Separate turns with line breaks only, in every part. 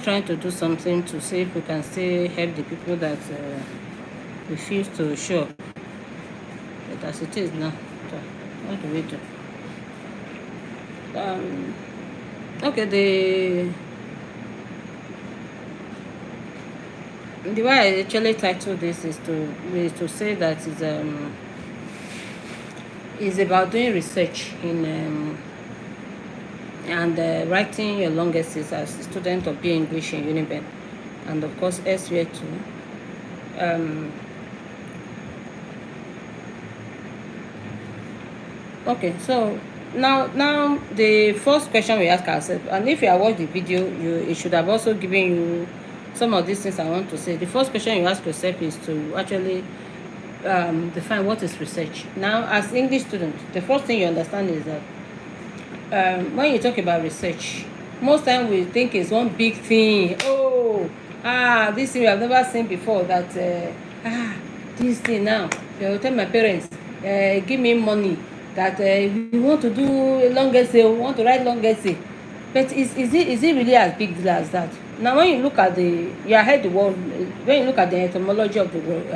trying to do something to see if we can still help the people that refuse to show up. But as it is now, so what do we do? Okay, the way I actually titled this is to say that is about doing research in and writing your long essays as a student of BA English in Uniben, and of course elsewhere too. Okay, so now the first question we ask ourselves, and if you have watched the video, it should have also given you some of these things I want to say. The first question you ask yourself is to actually define what is research. Now, as English students, the first thing you understand is that when you talk about research, most time we think it's one big thing. This thing we have never seen before. That this thing now, they will tell my parents, give me money. That we want to do a long essay, we want to write long essay. But is it really as big deal as that? Now, when you look at the word, when you look at the etymology of the word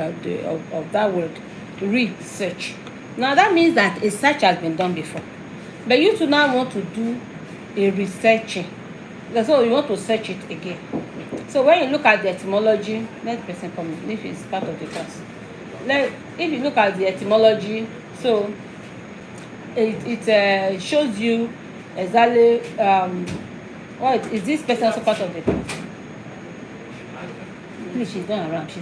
of that word, research. Now that means that a search has been done before, but you two now want to do a researching. That's all, you want to search it again. So when you look at the etymology, let the person come in if it's part of the class. If you look at the etymology, so it shows you exactly what is this person also part of the class. Please, she's not around. You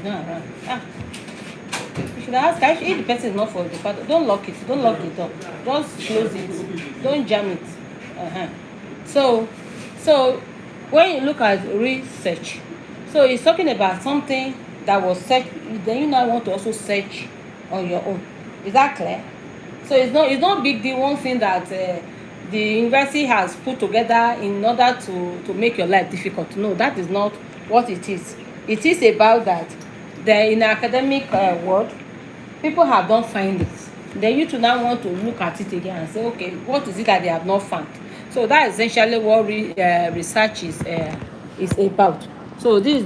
should ask her if the person is not for the part. Don't lock it. Don't lock the door. Just close it. Don't jam it. So when you look at research, so it's talking about something that was searched. Then you now want to also search on your own. Is that clear? So it's not big deal. One thing that the university has put together in order to make your life difficult. No, that is not what it is. It is about that in the academic world, people have not found it. Then you two now want to look at it again and say, okay, what is it that they have not found? So that is essentially what research is about. So this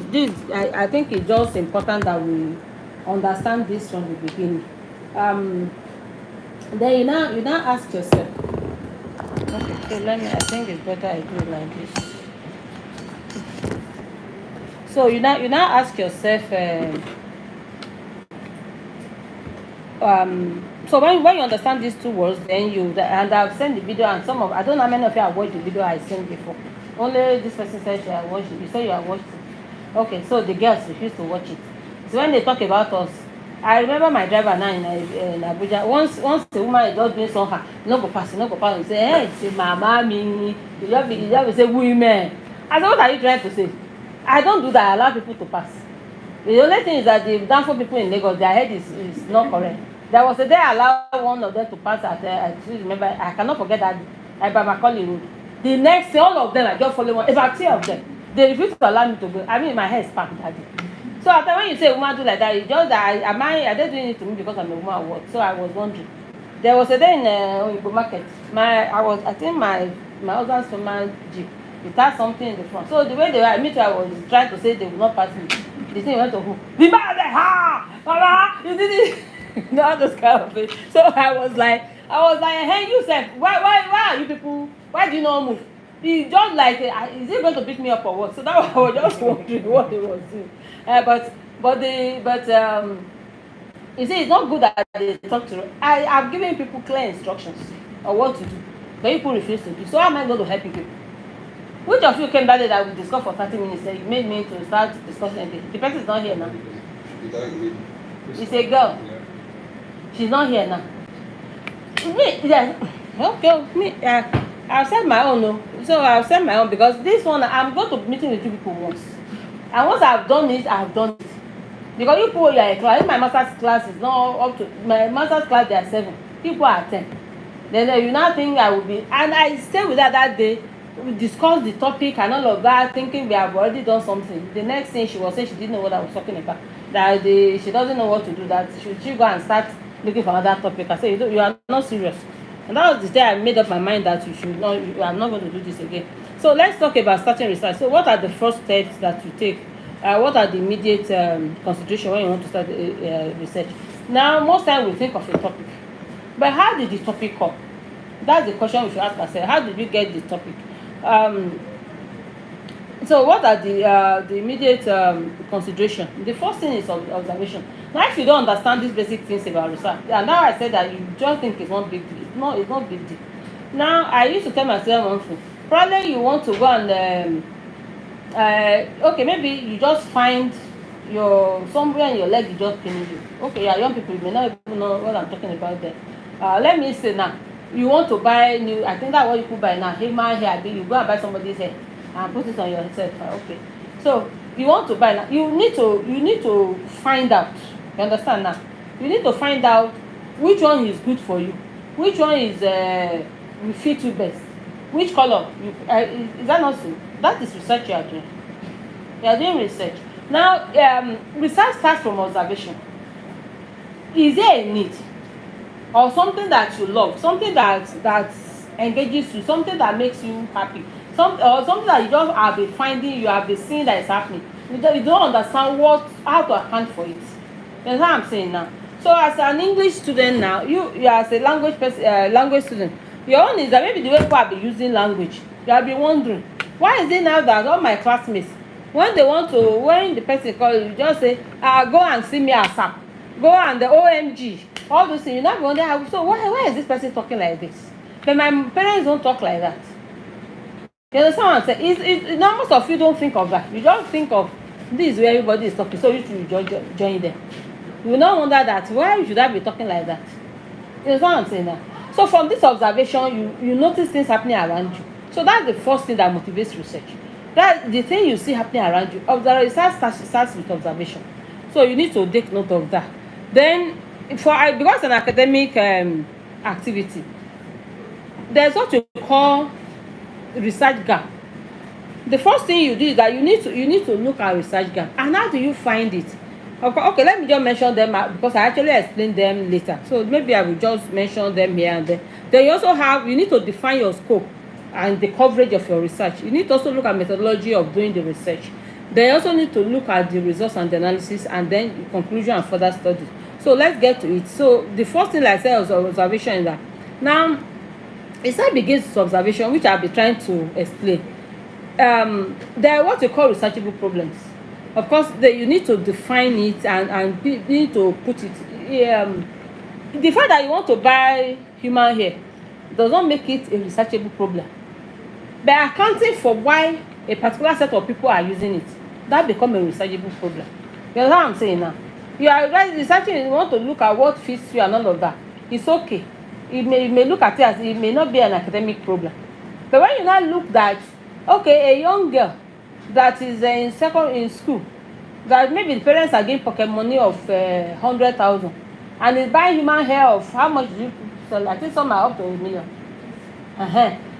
I think it's just important that we understand this from the beginning. Then you now ask yourself. Okay, so I think it's better I do it like this. So you now ask yourself. So when you understand these two words, then and I've sent the video, and I don't know how many of you have watched the video I sent before. Only this person said she had watched it. You say you have watched it. Okay, so the girls refuse to watch it. So when they talk about us, I remember my driver now in Abuja. Once a woman is just doing something, no go pass. You say, hey, say mama me. You just say women. I said, what are you trying to say? I don't do that. I allow people to pass. The only thing is that the downfall people in Lagos, their head is not correct. There was a day I allowed one of them to pass I still remember, I cannot forget that by Macaulay Road. The next day, all of them, I just follow one, about 3 of them. They refused to allow me to go. I mean, my hair is packed that day. So after when you say woman do like that, it's just that are they doing it to me because I'm a woman or what? So I was wondering. There was a day in Uniben market. I think my husband's former Jeep. It had something in the front. So the way they were, I was trying to say they would not pass me. The thing went to who? The man said, Mama, you did it. Not this kind of thing. So I was like, hey, you said, why are you people? Why do you not move? He just like, is he going to pick me up or what? So that I was just wondering what he was doing. You see, it's not good that they talk to. I've given people clear instructions on what to do, but people refuse to do. So how am I going to help people? Which of you came that day that we discussed for 30 minutes and made me to start discussing again? The person is not here now. It's a girl. She's not here now. I've said my own. No. So I've said my own because this one, I'm going to be meeting with 2 people once. And once I've done it, I've done it. Because you people, you are a class. If my master's class is not up to, my master's class, there are 7. People are 10. Then you now think I will be, and I stayed with her that day. We discussed the topic and all of that, thinking we have already done something. The next thing she was saying she didn't know what I was talking about. That she doesn't know what to do. That she go and start looking for another topic. I said, you are not serious. And that was the day I made up my mind that you are not going to do this again. So let's talk about starting research. So what are the first steps that you take? What are the immediate consideration when you want to start research? Now, most time we think of a topic, but how did the topic come? That's the question we should ask ourselves. How did we get the topic? Um, so what are the immediate consideration? The first thing is observation. Now, if you don't understand these basic things about research, and now I said that you just think it's one big deal. It's not big deal. Now, I used to tell myself one thing. Probably you want to go and okay, maybe you just find your somewhere in your leg is just paining you. Okay, yeah, young people, you may not even know what I'm talking about there. Let me say now, you want to buy new, I think that's what you could buy now, human hair, you go and buy somebody's hair and put it on yourself. Okay, so you want to buy now, you need to find out. You understand now? You need to find out which one is good for you, which one is will fit you best, which color. Is that not so? That is research you are doing. You are doing research. Now, research starts from observation. Is there a need or something that you love, something that engages you, something that makes you happy, or something that you just have been finding, you have been seeing that is happening. You don't understand how to account for it. That's what I'm saying now. So as an English student now, you as a language student, your own is that maybe the way people have been using language, you have been wondering, why is it now that all my classmates, when the person call you, just say, go and see me ASAP, go and the OMG, all those things. You not wonder, so why is this person talking like this? But my parents don't talk like that. You understand what I'm saying? Most of you don't think of that. You don't think of this where everybody is talking, so you should join them. You will not wonder that why should I be talking like that? You understand what I'm saying now? So from this observation, you notice things happening around you. So that's the first thing that motivates research. That the thing you see happening around you. Research starts with observation. So you need to take note of that. Then, because an academic activity, there's what you call research gap. The first thing you do is that you need to look at research gap. And how do you find it? Okay, let me just mention them because I actually explain them later. So maybe I will just mention them here and there. Then you need to define your scope and the coverage of your research. You need to also look at methodology of doing the research. Then you also need to look at the results and the analysis, and then the conclusion and further studies. So let's get to it. So the first thing I said was observation is that now research begins with observation, which I'll be trying to explain. There are what we call researchable problems. Of course, you need to define it and you need to put it. The fact that you want to buy human hair does not make it a researchable problem. By accounting for why a particular set of people are using it, that becomes a researchable problem. You know what I'm saying now? You are researching, you want to look at what fits you and all of that. It's okay. You may look at it as it may not be an academic problem. But when you now look that, okay, a young girl that is in school, that maybe the parents are giving pocket money of 100,000 and is buying human hair of how much do you sell? I think some are up to 1 million.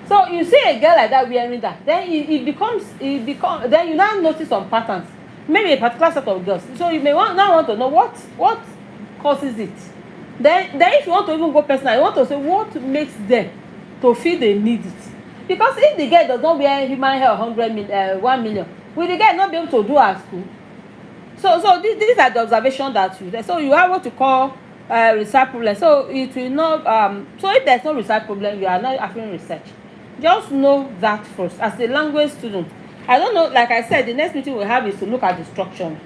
So you see a girl like that wearing that, then it becomes then you now notice some patterns, maybe a particular set of girls. So you may now want to know what causes it. Then if you want to even go personal, you want to say what makes them to feel they need it. Because if the girl does not wear human hair 1 million, will the girl not be able to do at school? So these are the observations that you. So you have what you call research problem. So it will not. So if there's no research problem, you are not having research. Just know that first. As a language student, I don't know. Like I said, the next meeting we have is to look at the structure.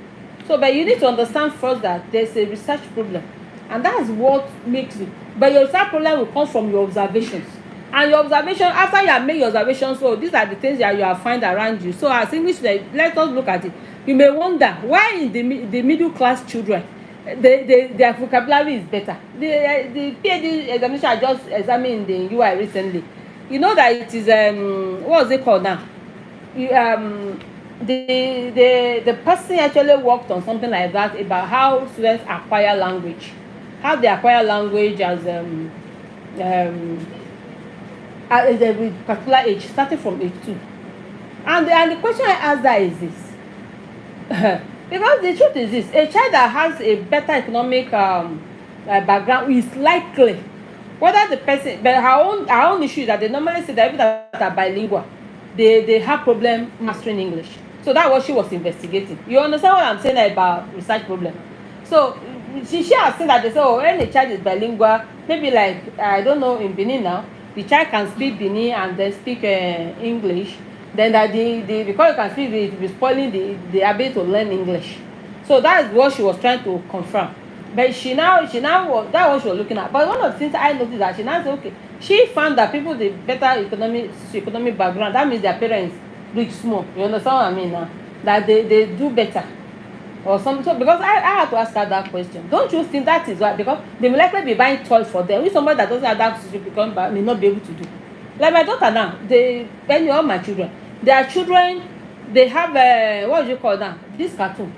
So, but you need to understand first that there's a research problem, and that's what makes it. But your research problem will come from your observations. And your observation, after you have made your observations, so these are the things that you have find around you. So as English, let us look at it. You may wonder why in the middle class children, their vocabulary is better. The PhD examination I just examined in the UI recently. You know that it is what was it called now? The person actually worked on something like that about how students acquire language, how they acquire language as at a particular age, starting from age 2. And the question I ask that is this. Because the truth is this, a child that has a better economic background is likely, whether the person, but her own issue is that they normally say that people that are bilingual, they have problem mastering English. So that's what she was investigating. You understand what I'm saying about research problem? So she has seen that they say, oh, when the child is bilingual, maybe like, I don't know, in Benin now, the child can speak Benin and then speak English. Then that because you can speak it will be spoiling the ability to learn English. So that is what she was trying to confirm. But she now was, that was what she was looking at. But one of the things I noticed that she now said, okay, she found that people with better economic background, that means their parents rich small. You understand what I mean now? That they do better or something. So because I had to ask her that question. Don't you think that is why? Because they will likely be buying toys for them. If somebody that doesn't have that become may not be able to do. Like my daughter now, when all my children, their children, they have what do you call that? This cartoon.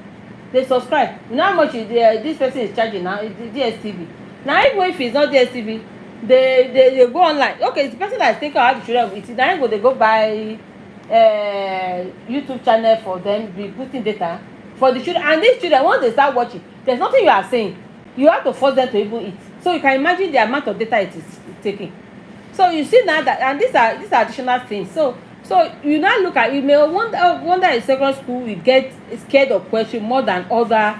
They subscribe. You know how much this person is charging now? It's DSTV. Now even if it's not DSTV, they go online. Okay, it's the person that is taking out the children with it. Now they go buy YouTube channel for them, be putting data for the children. And these children, once they start watching, there's nothing you are saying. You have to force them to even eat. So you can imagine the amount of data it is taking. So you see now that, and these are additional things. So you now look at, you may wonder in secondary school we get scared of poetry more than other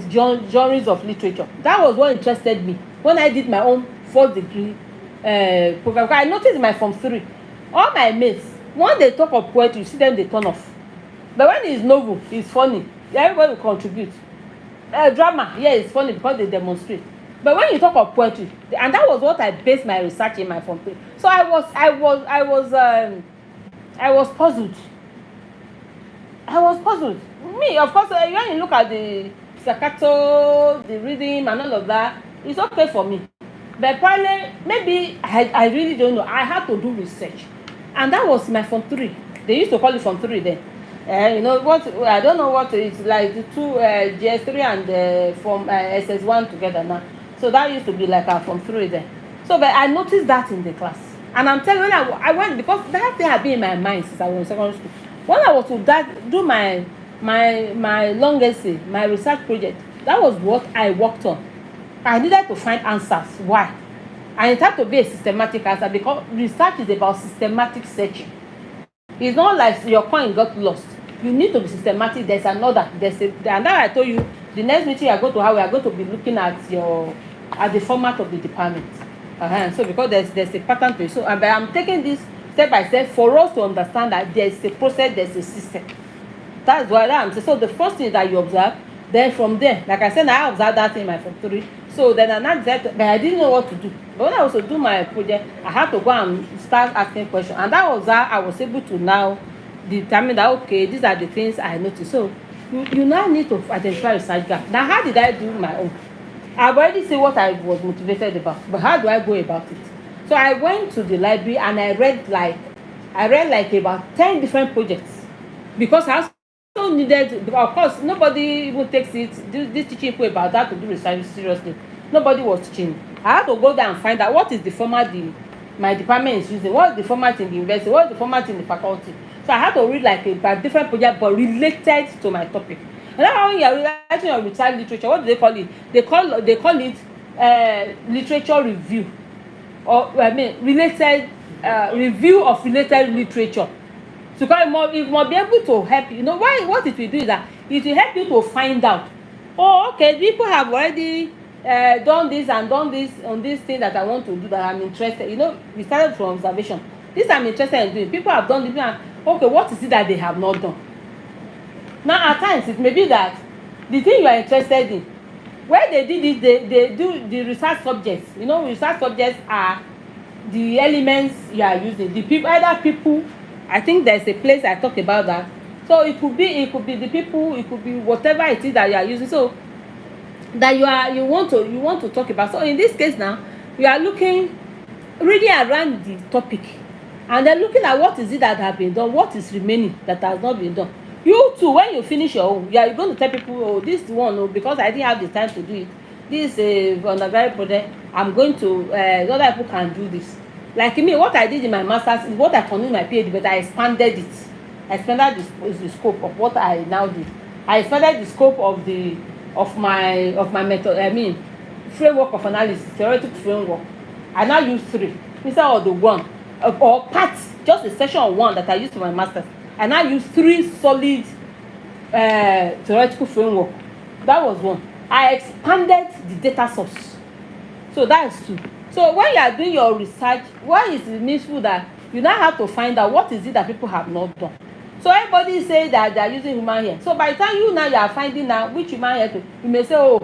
genres of literature. That was what interested me when I did my own 4th degree program. I noticed in my Form 3, all my mates, when they talk of poetry, you see them, they turn off. But when it's novel, it's funny, everybody will contribute. Drama, yeah, it's funny because they demonstrate. But when you talk of poetry, and that was what I based my research in my Form 3. So I was puzzled. Me, of course, when you look at the staccato, the rhythm, and all of that, it's okay for me. But probably, maybe I really don't know. I had to do research, and that was my Form 3. They used to call it Form 3 then. You know what? I don't know what it's like. The two GS3 and Form SS1 together now. So that used to be like a Form 3 then. So, but I noticed that in the class. And I'm telling you, when I went, because that thing had been in my mind since I was in secondary school. When I was to do my long essay, my research project, that was what I worked on. I needed to find answers. Why? And it had to be a systematic answer, because research is about systematic searching. It's not like your coin got lost. You need to be systematic. There's another. And now I told you, the next meeting you are going to have, we are going to be looking at the format of the department. So because there's a pattern to it. So but I'm taking this step by step for us to understand that there's a process, there's a system. That's what I'm saying. So the first thing that you observe, then from there, like I said, I observed that in my Form 3. So then I not that, but I didn't know what to do. But when I was to do my project, I had to go and start asking questions, and that was how I was able to now determine that, okay, these are the things I noticed. So you now need to identify research gap. Now, how did I do my own? I've already said what I was motivated about, but how do I go about it? So I went to the library and I read like about 10 different projects, because I also needed, of course, nobody even takes this teaching people about that to do research seriously. Nobody was teaching. I had to go there and find out what is the format my department is using, what's the format in the university, what's the format in the faculty. So I had to read like about different projects but related to my topic. And then when you are writing your research literature, what do they call it? They call it literature review, or related review of related literature. So it must be able to help you. You know why? What it will do is that it will help you to find out. Oh, okay, people have already done this and done this on this thing that I want to do, that I'm interested. You know, we started from observation. This I'm interested in doing. People have done this, and okay, what is it that they have not done? Now, at times, it may be that the thing you are interested in, where they did it, they do the research subjects. You know, research subjects are the elements you are using. The people, either people, I think there's a place I talk about that. So it could be the people, it could be whatever it is that you are using. So that you want to talk about. So in this case now, you are looking really around the topic, and then looking at what is it that has been done, what is remaining that has not been done. You too, when you finish your own, you're going to tell people, oh, this one, oh, because I didn't have the time to do it. This undergraduate project, I'm going to, other people can do this. Like me, what I did in my master's is what I continued in my PhD, but I expanded it. I expanded the scope of what I now did. I expanded the scope of my method, framework of analysis, theoretical framework. I now use 3 instead of the 1. or parts, just a section of one that I used for my master's. I now use 3 solid theoretical framework. That was one. I expanded the data source. So that's 2. So when you are doing your research, why is it needful that you now have to find out what is it that people have not done? So everybody say that they are using human hair. So by the time you are finding out which human hair to, you may say, oh,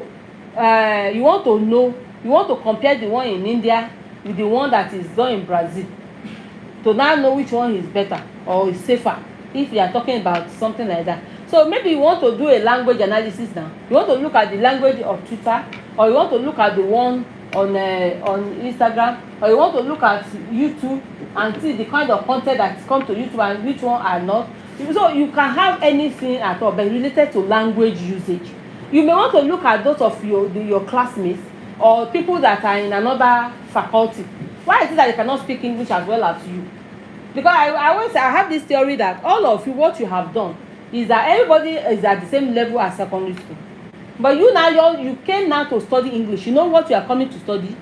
you want to know, you want to compare the one in India with the one that is done in Brazil, to now know which one is better or is safer, if you are talking about something like that. So maybe you want to do a language analysis now. You want to look at the language of Twitter, or you want to look at the one on Instagram, or you want to look at YouTube and see the kind of content that come to YouTube and which one are not. So you can have anything at all, but related to language usage. You may want to look at those of your classmates or people that are in another faculty. Why is it that they cannot speak English as well as you? Because I always say, I have this theory that all of you, what you have done is that everybody is at the same level as secondary school. But you now, you came now to study English. You know what you are coming to study?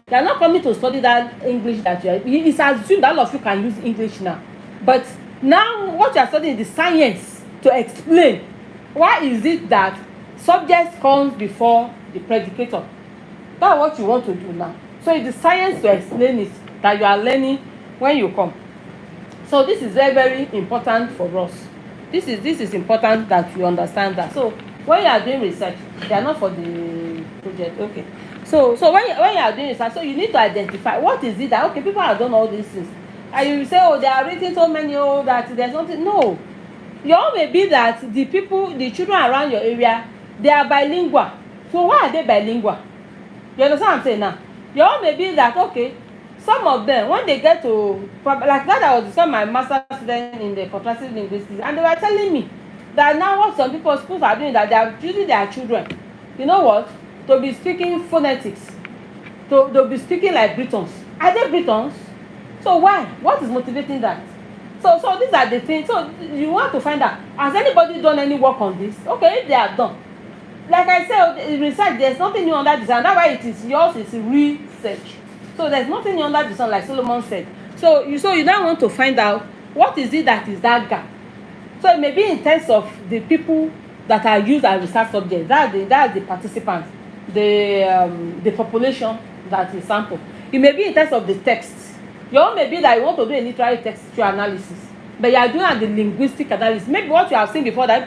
You are not coming to study that English that you are. It's assumed that all of you can use English now. But now what you are studying is the science to explain why is it that subject comes before the predicator. That's what you want to do now. So it's the science to explain it that you are learning when you come. So this is very, very important for us. This is important that you understand that. So when you are doing research, they are not for the project. Okay. So when you are doing research, so you need to identify what is it that, okay, people have done all these things. And you say, oh, they are written so many, oh, that there's nothing. No. Your own may be that the children around your area, they are bilingual. So why are they bilingual? You understand what I'm saying now? Your own may be that, okay, some of them, when they get to, like that, I was discussing my master's student in the contrastive linguistics, and they were telling me that now what some schools are doing, that they are using their children, you know what, to be speaking phonetics, to be speaking like Britons. Are they Britons? So why? What is motivating that? So these are the things. So you want to find out, has anybody done any work on this? Okay, if they have done. Like I said, research, there's nothing new under the sun. That's why it is yours, is research. So there's nothing new under the sun, like Solomon said. So you now want to find out what is it that is that gap. So it may be in terms of the people that are used as research subjects. That's the participants, the population that is sampled. It may be in terms of the text. Your own may be that you want to do a literary textual analysis, but you are doing the linguistic analysis. Maybe what you have seen before, that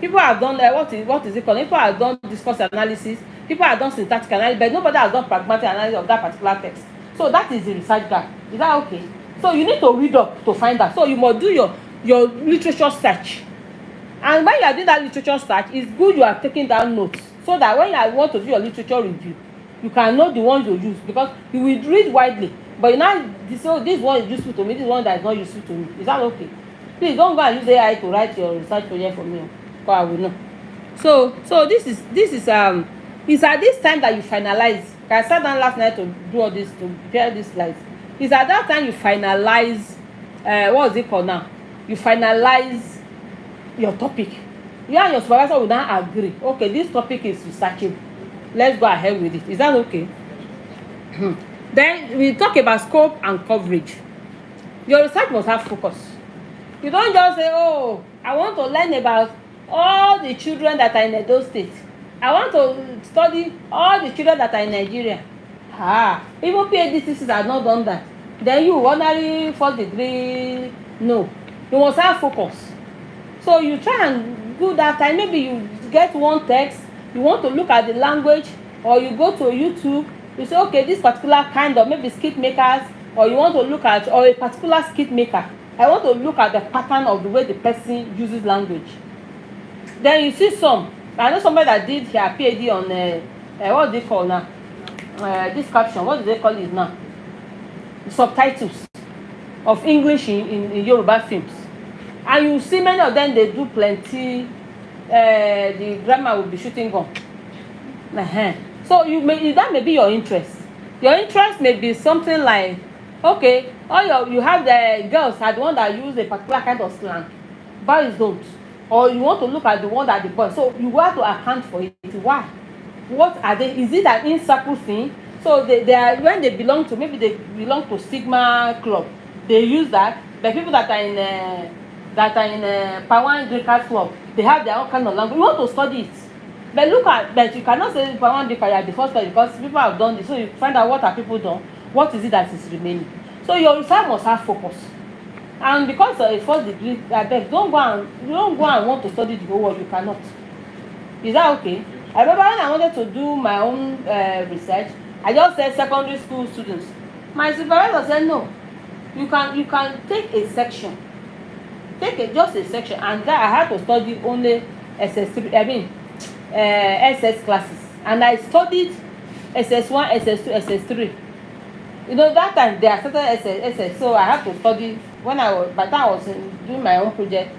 people have done what is it called? People have done discourse analysis, people have done syntactic analysis, but nobody has done pragmatic analysis of that particular text. So that is the research gap. Is that okay? So you need to read up to find that. So you must do your literature search. And when you are doing that literature search, it's good you are taking down notes, so that when you want to do your literature review, you can know the ones you use, because you will read widely, but you now say, this one is useful to me, this one that is not useful to me. Is that okay? Please don't go and use AI to write your research project for me, because I will know. So this is it's at this time that you finalize. I sat down last night to do all this, to prepare these slides. It's at that time you finalize, what is it called now? You finalize your topic. You and your supervisor will now agree, okay, this topic is researchable, let's go ahead with it. Is that okay? Then we talk about scope and coverage. Your research must have focus. You don't just say, oh, I want to learn about all the children that are in Edo State. I want to study all the children that are in Nigeria. Even PhD thesis have not done that. Then you ordinary first degree, no. You must have focus. So you try and do that time. Maybe you get one text, you want to look at the language, or you go to YouTube, you say, okay, this particular kind of maybe skit makers, or you want to look at, or a particular skit maker, I want to look at the pattern of the way the person uses language. Then you see some, I know somebody that did her PhD on, what do they call now? This caption, what do they call it now? Subtitles of English in Yoruba films. And you see many of them, they do plenty, the grammar will be shooting gun. So that may be your interest. Your interest may be something like, okay, you have the girls are the one that use a particular kind of slang, boys don't. Or you want to look at the one that the boys. So you have to account for it. Why? What are they? Is it an in-circle thing? So they are, when they belong to, maybe they belong to Sigma club, they use that. But people that are in Pawan Drinkers club, they have their own kind of language. You want to study it, but look at, but you cannot say Pawan Drinker you are the first person, because people have done this. So you find out what are people done, what is it that is remaining. So your research must have focus. And because of a first degree, abeg don't go and want to study the whole world. You cannot. Is that okay? I remember when I wanted to do my own research, I just said secondary school students. My supervisor said no. You can take a section, just a section, and that I had to study only SS3. I mean SS classes, and I studied SS1, SS2, SS3. You know, that time they accepted SS, so I have to study. When I was, by the time I was doing my own project,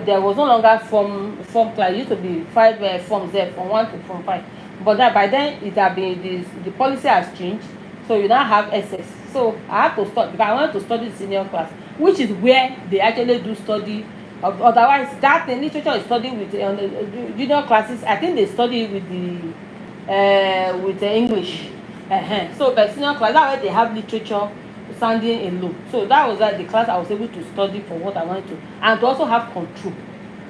there was no longer form class. It used to be 5 forms there, from 1 to form 5. But that by then it had been, the policy has changed, so you now have SS. So I have to study, because I wanted to study the senior class, which is where they actually do study. Otherwise, that in literature is studied with the junior classes. I think they study with the English. So by senior class, that's why they have literature standing alone. So that was the class I was able to study for what I wanted to, and to also have control.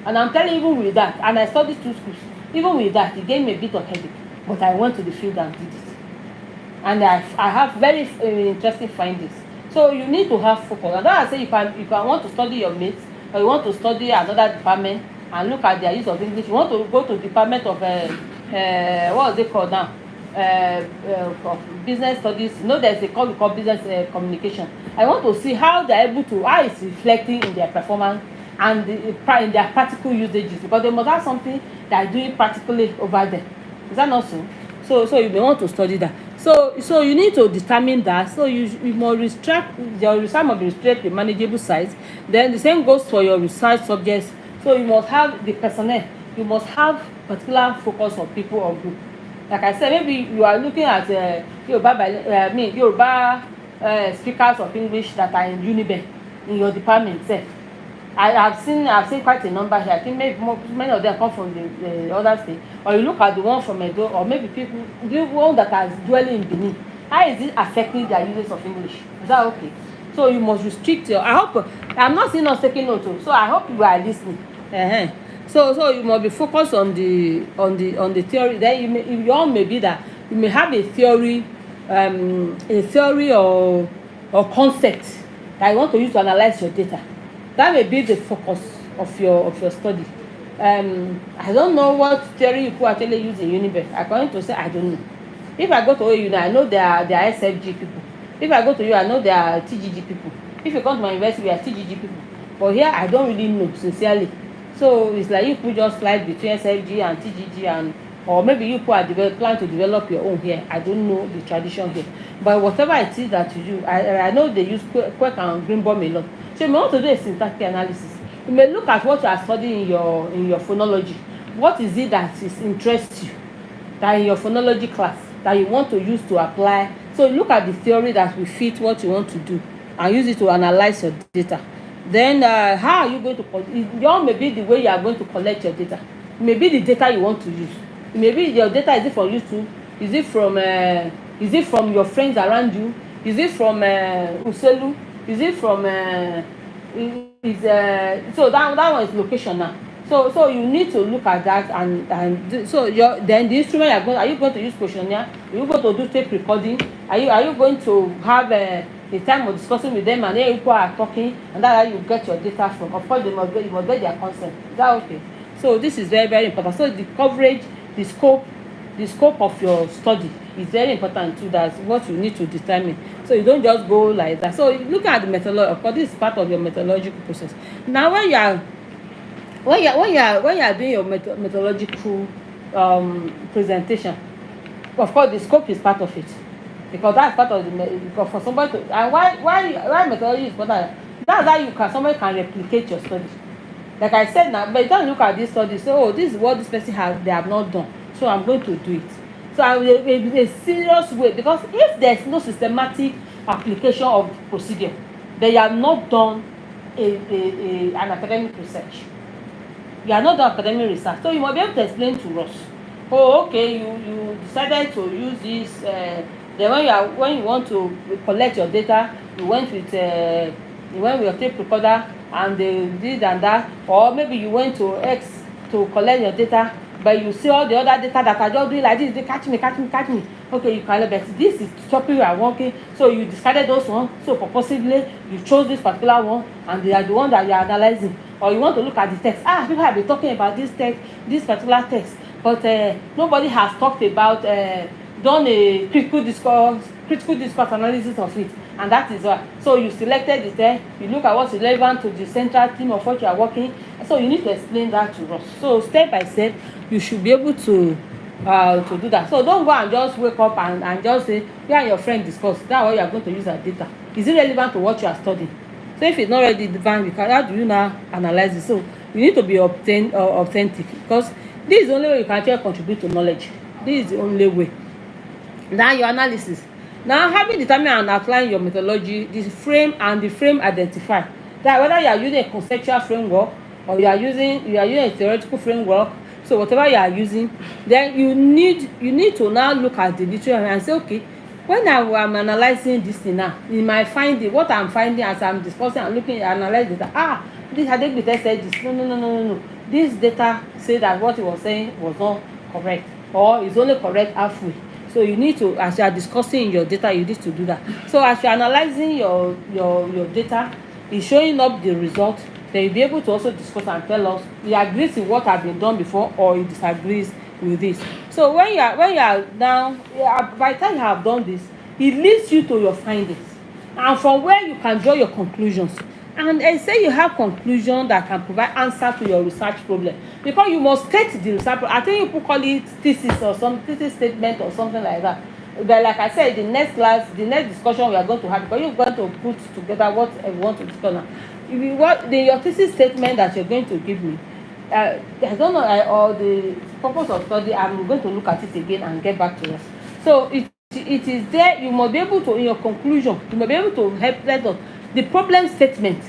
And I'm telling you, even with that, and I studied 2 schools, even with that, it gave me a bit of headache. But I went to the field and did it. And I have very interesting findings. So you need to have focus. And that's why I say you can want to study your mates, or you want to study another department and look at their use of English. You want to go to department of what is it called now? Of business studies. You know, there's a course we call business communication. I want to see how they're able to, how it's reflecting in their performance and in their practical usages, because they must have something that are doing practically over there. Is that not so? So you may want to study that. So you need to determine that. So you must restrict, your research must be restricted to manageable size. Then the same goes for your research subjects. So you must have the personnel. You must have particular focus on people or group. Like I said, maybe you are looking at Yoruba speakers of English that are in Uniben in your department. I've seen quite a number here. I think maybe many of them come from the other state. Or you look at the one from Edo, or maybe the one that are dwelling in Benin. How is it affecting their usage of English? Is that okay? So you must restrict your. I'm not saying not taking note. So I hope you are listening. So you must be focused on the theory. Then your own may be that you may have a theory or concept that you want to use to analyze your data. That may be the focus of your study. I don't know what theory you could actually use in Uniben. I'm going to say I don't know. If I go to OU, I know there are SFG people. If I go to you, I know there are TGG people. If you come to my university, we are TGG people. But here, I don't really know, sincerely. So it's like you could just slide between SFG and TGG, or maybe you could plan to develop your own here. I don't know the tradition here. But whatever it is that you do, I know they use Quake and Greenbaum a lot. So you may want to do a syntactic analysis. You may look at what you are studying in your phonology. What is it that interests you, that in your phonology class, that you want to use to apply? So look at the theory that will fit what you want to do and use it to analyze your data. Then how are you going to your may be the way you are going to collect your data. It may be the data you want to use. It may be your data, is it from YouTube? Is it from your friends around you? Is it from Uselu? Is it from so that one is location now. So you need to look at that, and so then the instrument are you going to use questionnaire? Are you going to do tape recording? Are you going to have a time of discussing with them, and then people are talking, and that's how you get your data from? Of course, you must get their consent. Is that okay? So this is very, very important. So the coverage, the scope of your study is very important too. That's what you need to determine. So you don't just go like that. So look at the methodology. Of course, this is part of your methodological process. Now, when you are doing your methodological presentation, of course, the scope is part of it, because that's part of because for somebody to, and why methodology is important. That's how somebody can replicate your study. Like I said now, but you don't look at this study, say, oh, this is what this person they have not done, so I'm going to do it. So I will in a serious way, because if there's no systematic application of the procedure, then you have not done an academic research. You are not done academic research. So you must be able to explain to us, oh, okay, you decided to use this Then when you want to collect your data, you went with your tape recorder and they did and that, or maybe you went to X to collect your data, but you see all the other data that are just doing like this, they catch me. Okay, you collect, but this is stopping you are working, so you discarded those ones. So purposely you chose this particular one, and they are the one that you are analyzing. Or you want to look at the text. People have been talking about this text, this particular text, but nobody has talked about done a critical discourse analysis of it, and that is why. So you selected the text, you look at what's relevant to the central theme of what you are working, so you need to explain that to us. So step by step you should be able to do that. So don't go and just wake up and just say you and your friend discuss. That's what you are going to use as data. Is it relevant to what you are studying? So if it's not already defined, how do you now analyze it? So you need to be authentic, because this is the only way you can actually contribute to knowledge. This is the only way. Now your analysis. Now having determined and outlined your methodology, the frame identify that whether you are using a conceptual framework or you are using a theoretical framework. So whatever you are using, then you need to now look at the literature and say, okay, when I am analyzing this thing now, in my finding, what I'm finding as I'm discussing and looking at analyze data, this Adegbite said this. No. This data say that what he was saying was not correct, or is only correct halfway. So you need to, as you are discussing your data, you need to do that. So as you are analyzing your data, is showing up the result, then you'll be able to also discuss and tell us he agrees with what has been done before or he disagrees with this. So when you are now, by the time you have done this, it leads you to your findings, and from where you can draw your conclusions. And say you have conclusion that can provide answer to your research problem, because you must state the research problem. I think people call it thesis or some thesis statement or something like that. But like I said, the next discussion we are going to have, because you're going to put together what I want to discuss now. If you want your thesis statement that you're going to give me, I don't know, or the purpose of study, I'm going to look at it again and get back to us. So it is there. You must be able to, in your conclusion, you must be able to help let us. The problem statement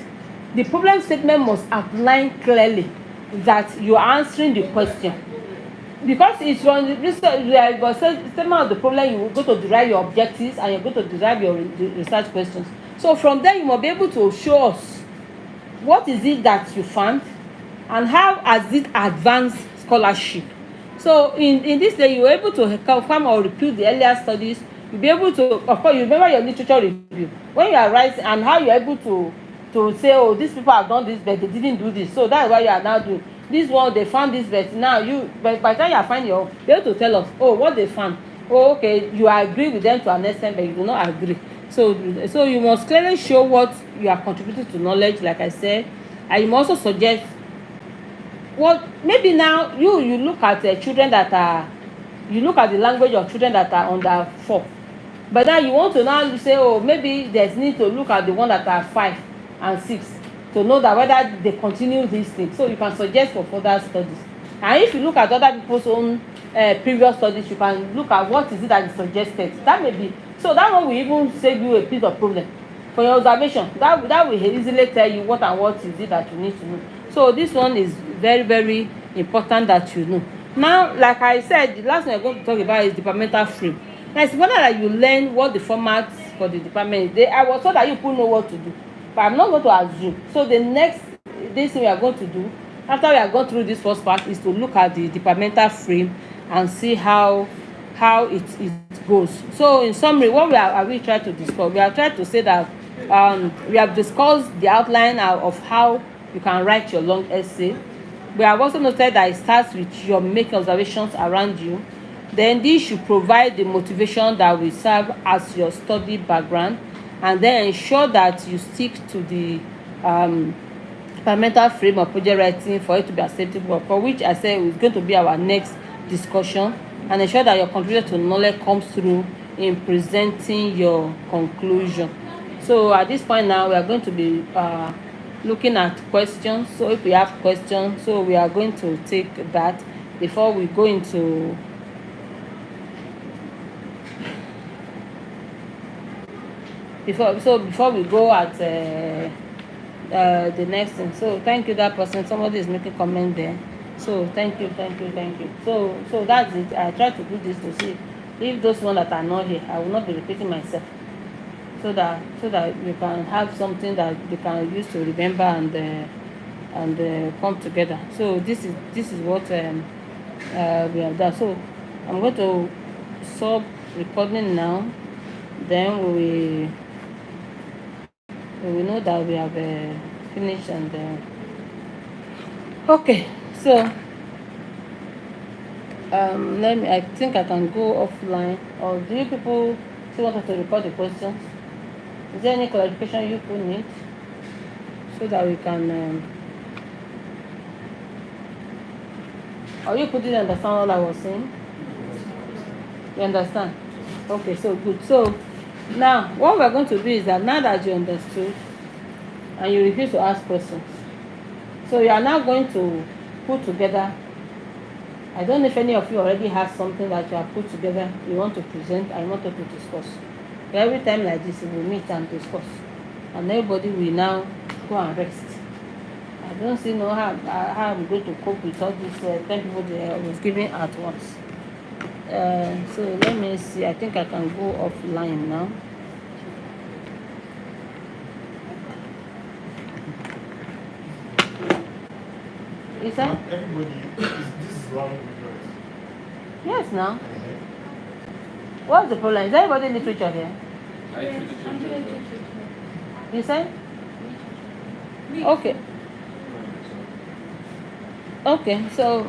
must outline clearly that you are answering the question, because it's from the statement of the problem you go to derive your objectives and you're going to derive your research questions. So from there you must be able to show us what is it that you found and how has it advanced scholarship. So in this way you're able to confirm or repeat the earlier studies. You'll be able to, of course, you remember your literature review when you are writing, and how you're able to say, oh, these people have done this but they didn't do this, so that's why you are now doing this one. They found this, but now by the time you are finding you're able to tell us, oh, what they found. Oh, okay, you agree with them to an extent but you do not agree. So you must clearly show what you are contributing to knowledge, like I said, and you must also suggest what maybe now you look at children that are, you look at the language of children that are under 4. But now you want to now say, oh, maybe there's need to look at the one that are 5 and 6 to know that whether they continue this thing. So you can suggest for further studies. And if you look at other people's own previous studies, you can look at what is it that is suggested. That may be, so that one will even save you a piece of problem for your observation. That will easily tell you what and what is it that you need to know. So this one is very, very important that you know. Now, like I said, the last thing I'm going to talk about is departmental frame. Now, it's important that you learn what the formats for the department is. I was told that you people know what to do, but I'm not going to assume. So the next thing we are going to do, after we are going through this first part, is to look at the departmental frame and see how it goes. So in summary, what we trying to discuss? We are trying to say that we have discussed the outline of how you can write your long essay. We have also noted that it starts with your making observations around you. Then this should provide the motivation that will serve as your study background, and then ensure that you stick to the departmental frame of project writing for it to be acceptable, for which I said is going to be our next discussion, and ensure that your contribution to knowledge comes through in presenting your conclusion. So at this point now, we are going to be looking at questions. So if we have questions, so we are going to take that before we go into before we go at the next thing. So thank you, that person. Somebody is making comment there. So thank you. So that's it. I try to do this to see If those ones that are not here, I will not be repeating myself. So that we can have something that they can use to remember and come together. So this is what we have done. So I'm going to stop recording now. Then we will know that we have finished and okay. So let me. I think I can go offline. Or do you people still want us to record the questions? Is there any clarification you could need so that we can? Or you couldn't understand all I was saying? You understand? Okay, so good. So now what we're going to do is that now that you understood and you refuse to ask questions, so you are now going to put together. I don't know if any of you already have something that you have put together you want to present and you want to discuss. So every time like this, we will meet and discuss, and everybody will now go and rest. I don't see no how I'm going to cope with all these 10 people that I was giving at once. So let me see. I think I can go offline now. Is that?
Everybody, this is one difference.
Yes, now. What's the problem? Is everybody literature here? You say? Okay. Okay, so